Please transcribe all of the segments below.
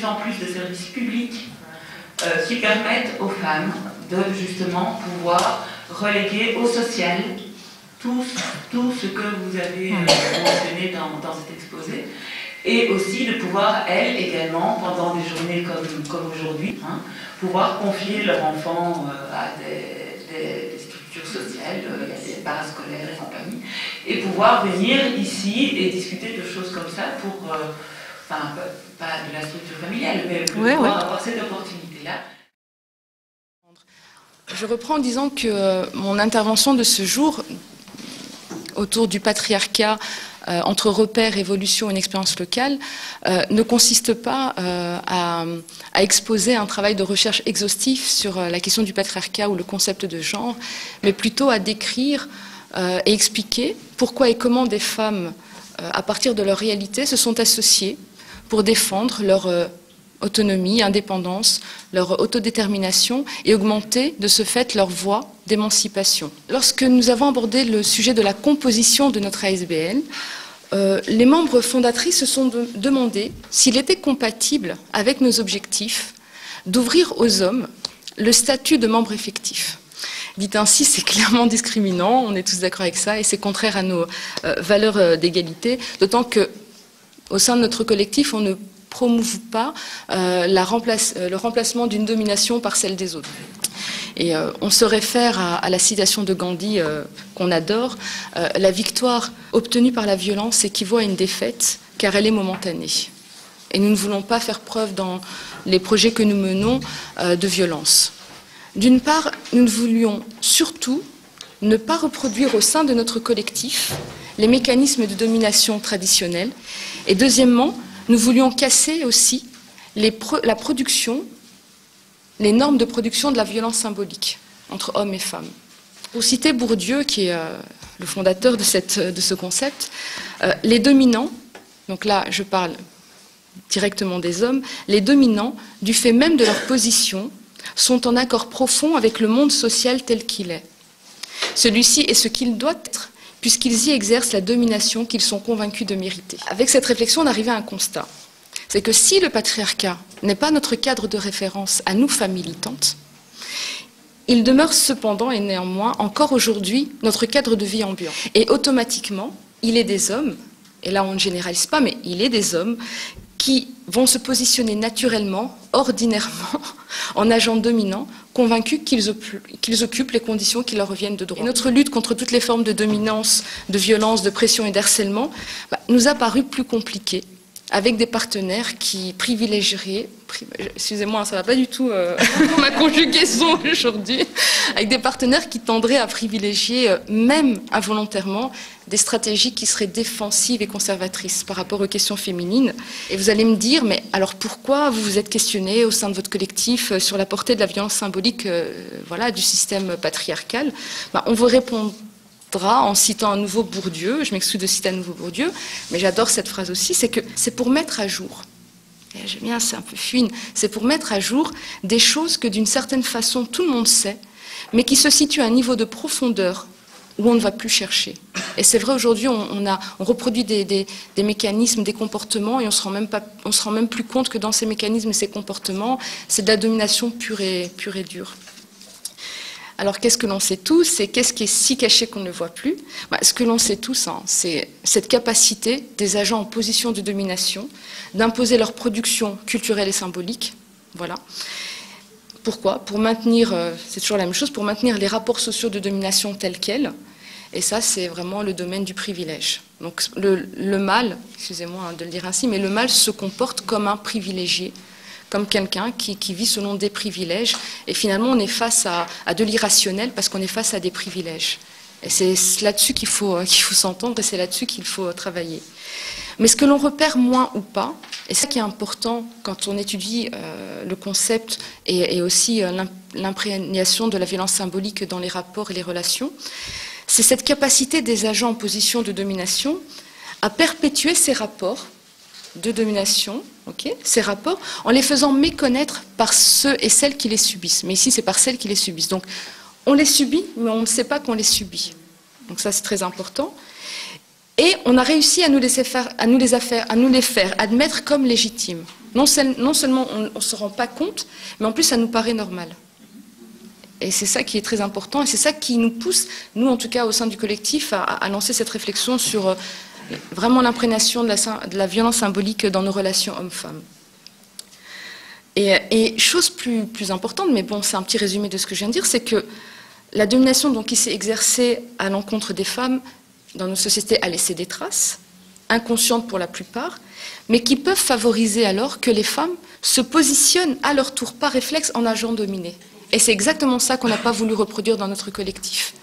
plus en plus de services publics qui permettent aux femmes de justement pouvoir reléguer au social tout ce que vous avez mentionné dans cet exposé, et aussi de pouvoir, elles également, pendant des journées comme aujourd'hui, pouvoir confier leur enfant à des structures sociales, il y a des parascolaires et compagnie, et pouvoir venir ici et discuter de choses comme ça pour, enfin, pas de la structure familiale, mais pour pouvoir avoir cette opportunité-là. Je reprends en disant que mon intervention de ce jour autour du patriarcat entre repères, évolution et une expérience locale ne consiste pas à exposer un travail de recherche exhaustif sur la question du patriarcat ou le concept de genre, mais plutôt à décrire et expliquer pourquoi et comment des femmes, à partir de leur réalité, se sont associées pour défendre leur autonomie, indépendance, leur autodétermination et augmenter de ce fait leur voie d'émancipation. Lorsque nous avons abordé le sujet de la composition de notre ASBL, les membres fondatrices se sont demandé s'il était compatible avec nos objectifs d'ouvrir aux hommes le statut de membre effectif. Dit ainsi, c'est clairement discriminant, on est tous d'accord avec ça, et c'est contraire à nos valeurs d'égalité, d'autant qu'au sein de notre collectif, on ne promouve pas le remplacement d'une domination par celle des autres. Et on se réfère à la citation de Gandhi qu'on adore, la victoire obtenue par la violence équivaut à une défaite car elle est momentanée. Et nous ne voulons pas faire preuve dans les projets que nous menons de violence. D'une part, nous voulions surtout ne pas reproduire au sein de notre collectif les mécanismes de domination traditionnels. Et deuxièmement, nous voulions casser aussi les normes de production de la violence symbolique entre hommes et femmes. Pour citer Bourdieu, qui est le fondateur de ce concept, les dominants, donc là je parle directement des hommes, les dominants, du fait même de leur position, sont en accord profond avec le monde social tel qu'il est. Celui-ci est ce qu'il doit être, puisqu'ils y exercent la domination qu'ils sont convaincus de mériter. Avec cette réflexion, on arrivait à un constat. C'est que si le patriarcat n'est pas notre cadre de référence à nous, femmes militantes, il demeure cependant et néanmoins encore aujourd'hui notre cadre de vie ambiant. Et automatiquement, il est des hommes, et là on ne généralise pas, mais il est des hommes qui vont se positionner naturellement, ordinairement, en agents dominants, convaincus qu'ils occupent les conditions qui leur reviennent de droit. Et notre lutte contre toutes les formes de dominance, de violence, de pression et d'harcèlement nous a paru plus compliquée, avec des partenaires qui privilégieraient, excusez-moi, ça ne va pas du tout ma conjugaison aujourd'hui, avec des partenaires qui tendraient à privilégier, même involontairement, des stratégies qui seraient défensives et conservatrices par rapport aux questions féminines. Et vous allez me dire, mais alors pourquoi vous vous êtes questionné au sein de votre collectif sur la portée de la violence symbolique du système patriarcal? On vous répond en citant un nouveau Bourdieu, je m'excuse de citer un nouveau Bourdieu, mais j'adore cette phrase aussi, c'est que c'est pour mettre à jour, et j'aime bien, c'est un peu fine, c'est pour mettre à jour des choses que d'une certaine façon tout le monde sait, mais qui se situent à un niveau de profondeur où on ne va plus chercher. Et c'est vrai, aujourd'hui, on reproduit des mécanismes, des comportements, et on se rend même plus compte que dans ces mécanismes et ces comportements, c'est de la domination pure et dure. Alors, qu'est-ce que l'on sait tous et qu'est-ce qui est si caché qu'on ne le voit plus? Ce que l'on sait tous, c'est cette capacité des agents en position de domination d'imposer leur production culturelle et symbolique. Voilà. Pourquoi? Pour maintenir, c'est toujours la même chose, pour maintenir les rapports sociaux de domination tels quels. Et ça, c'est vraiment le domaine du privilège. Donc, le mâle, excusez-moi de le dire ainsi, mais le mâle se comporte comme un privilégié, comme quelqu'un qui vit selon des privilèges. Et finalement, on est face à de l'irrationnel parce qu'on est face à des privilèges. Et c'est là-dessus qu'il faut s'entendre et c'est là-dessus qu'il faut travailler. Mais ce que l'on repère moins ou pas, et c'est ça qui est important quand on étudie le concept et aussi l'imprégnation de la violence symbolique dans les rapports et les relations, c'est cette capacité des agents en position de domination à perpétuer ces rapports de domination, ces rapports, en les faisant méconnaître par ceux et celles qui les subissent. Mais ici, c'est par celles qui les subissent. Donc, on les subit, mais on ne sait pas qu'on les subit. Donc ça, c'est très important. Et on a réussi à nous les faire admettre comme légitimes. Non seulement on ne se rend pas compte, mais en plus ça nous paraît normal. Et c'est ça qui est très important, et c'est ça qui nous pousse, nous en tout cas au sein du collectif, à lancer cette réflexion sur vraiment l'imprégnation de la violence symbolique dans nos relations hommes-femmes. Et chose plus importante, mais bon, c'est un petit résumé de ce que je viens de dire, c'est que la domination donc, qui s'est exercée à l'encontre des femmes dans nos sociétés a laissé des traces, inconscientes pour la plupart, mais qui peuvent favoriser alors que les femmes se positionnent à leur tour par réflexe en agents dominés. Et c'est exactement ça qu'on n'a pas voulu reproduire dans notre collectif.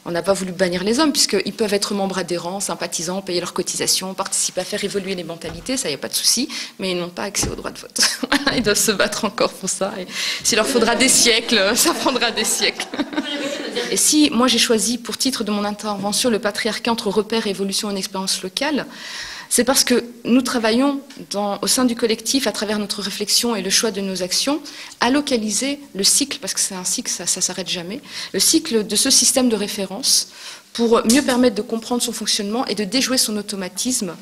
On n'a pas voulu bannir les hommes, puisqu'ils peuvent être membres adhérents, sympathisants, payer leurs cotisations, participer à faire évoluer les mentalités, ça, il n'y a pas de souci, mais ils n'ont pas accès au droit de vote. Ils doivent se battre encore pour ça. Et s'il leur faudra des siècles, ça prendra des siècles. Et si moi j'ai choisi pour titre de mon intervention le patriarcat entre repères, évolution et expérience locale, c'est parce que nous travaillons au sein du collectif, à travers notre réflexion et le choix de nos actions, à localiser le cycle, parce que c'est un cycle, ça ne s'arrête jamais, le cycle de ce système de référence pour mieux permettre de comprendre son fonctionnement et de déjouer son automatisme.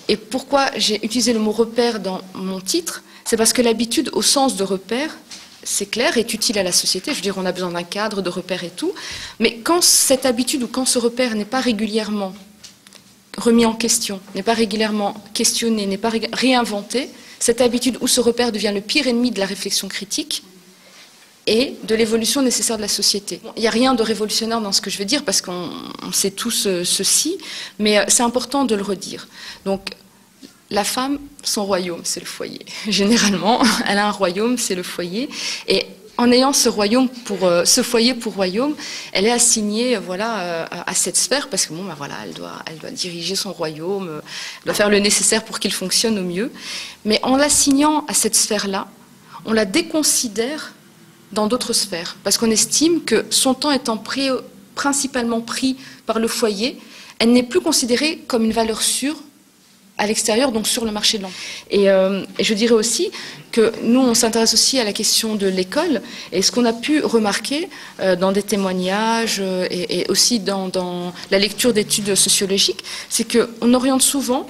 Et pourquoi j'ai utilisé le mot repère dans mon titre? C'est parce que l'habitude au sens de repère, c'est clair, est utile à la société. Je veux dire, on a besoin d'un cadre, de repères et tout. Mais quand cette habitude ou quand ce repère n'est pas régulièrement remis en question, n'est pas régulièrement questionné, n'est pas réinventé, cette habitude ou ce repère devient le pire ennemi de la réflexion critique et de l'évolution nécessaire de la société. Bon, il n'y a rien de révolutionnaire dans ce que je veux dire parce qu'on sait tous ceci, mais c'est important de le redire. Donc, la femme, son royaume, c'est le foyer. Généralement, elle a un royaume, c'est le foyer. Et en ayant ce royaume ce foyer pour royaume, elle est assignée voilà, à cette sphère parce que bon, ben voilà, elle doit diriger son royaume, elle doit faire le nécessaire pour qu'il fonctionne au mieux. Mais en l'assignant à cette sphère-là, on la déconsidère dans d'autres sphères parce qu'on estime que son temps étant principalement pris par le foyer, elle n'est plus considérée comme une valeur sûre à l'extérieur, donc sur le marché de l'emploi. Et je dirais aussi que nous, on s'intéresse aussi à la question de l'école, et ce qu'on a pu remarquer dans des témoignages et aussi dans la lecture d'études sociologiques, c'est qu'on oriente souvent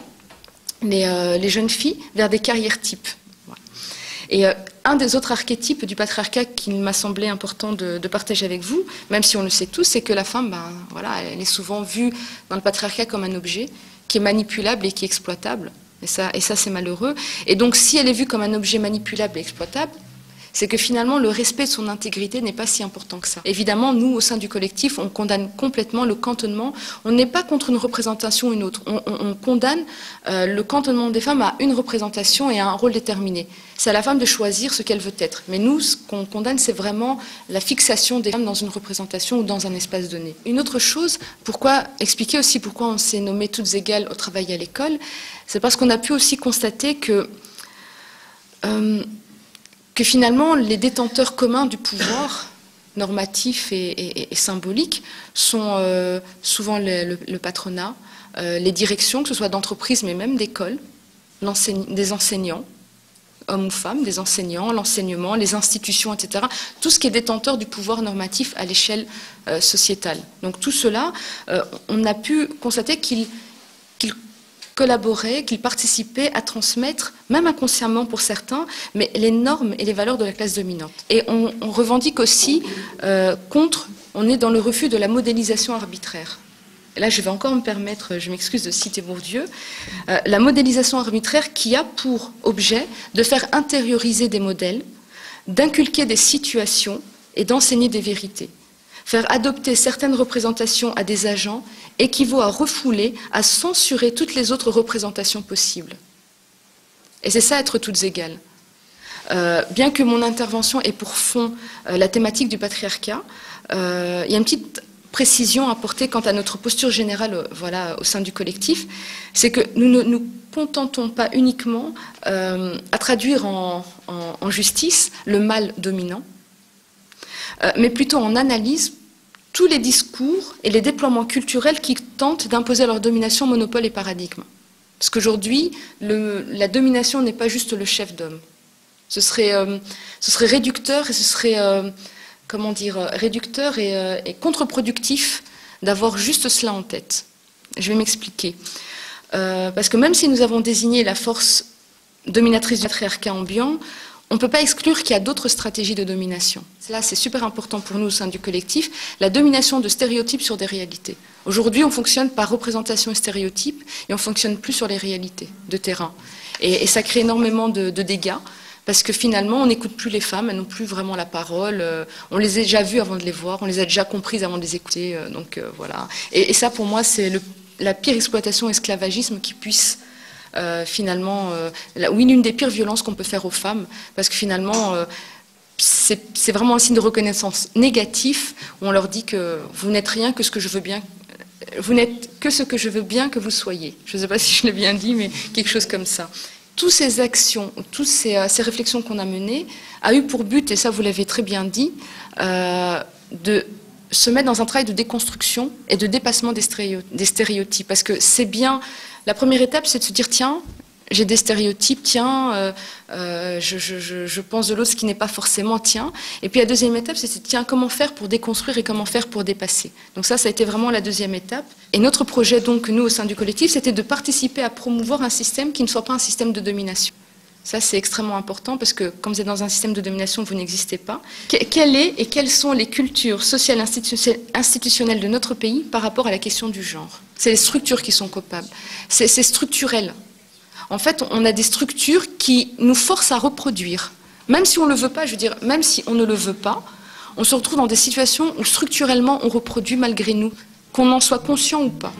les jeunes filles vers des carrières types. Et un des autres archétypes du patriarcat qu'il m'a semblé important de partager avec vous, même si on le sait tous, c'est que la femme, ben, voilà, elle est souvent vue dans le patriarcat comme un objet qui est manipulable et qui est exploitable. Et ça c'est malheureux. Et donc, si elle est vue comme un objet manipulable et exploitable, c'est que finalement, le respect de son intégrité n'est pas si important que ça. Évidemment, nous, au sein du collectif, on condamne complètement le cantonnement. On n'est pas contre une représentation ou une autre. On condamne le cantonnement des femmes à une représentation et à un rôle déterminé. C'est à la femme de choisir ce qu'elle veut être. Mais nous, ce qu'on condamne, c'est vraiment la fixation des femmes dans une représentation ou dans un espace donné. Une autre chose, expliquer aussi pourquoi on s'est nommé toutes égales au travail et à l'école, c'est parce qu'on a pu aussi constater que finalement, les détenteurs communs du pouvoir normatif et symbolique sont souvent le patronat, les directions, que ce soit d'entreprises, mais même d'écoles, des enseignants, hommes ou femmes, des enseignants, l'enseignement, les institutions, etc. Tout ce qui est détenteur du pouvoir normatif à l'échelle sociétale. Donc tout cela, on a pu constater qu'ils collaboraient, qu'ils participaient à transmettre, même inconsciemment pour certains, mais les normes et les valeurs de la classe dominante. Et on revendique aussi on est dans le refus de la modélisation arbitraire. Et là, je vais encore me permettre, je m'excuse de citer Bourdieu, la modélisation arbitraire qui a pour objet de faire intérioriser des modèles, d'inculquer des situations et d'enseigner des vérités. Faire adopter certaines représentations à des agents équivaut à refouler, à censurer toutes les autres représentations possibles. Et c'est ça, être toutes égales. Bien que mon intervention ait pour fond la thématique du patriarcat, il y a une petite précision à apporter quant à notre posture générale voilà, au sein du collectif, c'est que nous ne nous contentons pas uniquement à traduire en justice le mal dominant, mais plutôt en analyse tous les discours et les déploiements culturels qui tentent d'imposer leur domination, monopole et paradigme. Parce qu'aujourd'hui, la domination n'est pas juste le chef d'homme. Ce serait réducteur et ce serait, réducteur et contre-productif d'avoir juste cela en tête. Je vais m'expliquer. Parce que même si nous avons désigné la force dominatrice du patriarcat ambiant, on ne peut pas exclure qu'il y a d'autres stratégies de domination. Là, c'est super important pour nous au sein du collectif, la domination de stéréotypes sur des réalités. Aujourd'hui, on fonctionne par représentation et stéréotypes et on ne fonctionne plus sur les réalités de terrain. Et ça crée énormément de dégâts parce que finalement, on n'écoute plus les femmes, elles n'ont plus vraiment la parole. On les a déjà vues avant de les voir, on les a déjà comprises avant de les écouter. Voilà. Et ça, pour moi, c'est la pire exploitation et esclavagisme qui puisse... oui, l'une des pires violences qu'on peut faire aux femmes, parce que finalement, c'est vraiment un signe de reconnaissance négatif, où on leur dit que vous n'êtes rien que ce que je veux bien, vous n'êtes que ce que je veux bien que vous soyez. Je ne sais pas si je l'ai bien dit, mais quelque chose comme ça. Toutes ces actions, toutes ces réflexions qu'on a menées, a eu pour but, et ça vous l'avez très bien dit, de se mettre dans un travail de déconstruction et de dépassement des stéréotypes, parce que c'est bien... La première étape, c'est de se dire, tiens, j'ai des stéréotypes, tiens, je pense de l'autre ce qui n'est pas forcément, tiens. Et puis la deuxième étape, c'est, tiens, comment faire pour déconstruire et comment faire pour dépasser. Donc ça a été vraiment la deuxième étape. Et notre projet, donc, nous, au sein du collectif, c'était de participer à promouvoir un système qui ne soit pas un système de domination. Ça, c'est extrêmement important parce que, comme vous êtes dans un système de domination, vous n'existez pas. Quelle est et quelles sont les cultures sociales institutionnelles de notre pays par rapport à la question du genre? C'est les structures qui sont coupables. C'est structurel. En fait, on a des structures qui nous forcent à reproduire. Même si on ne le veut pas, je veux dire, même si on ne le veut pas, on se retrouve dans des situations où structurellement on reproduit malgré nous, qu'on en soit conscient ou pas.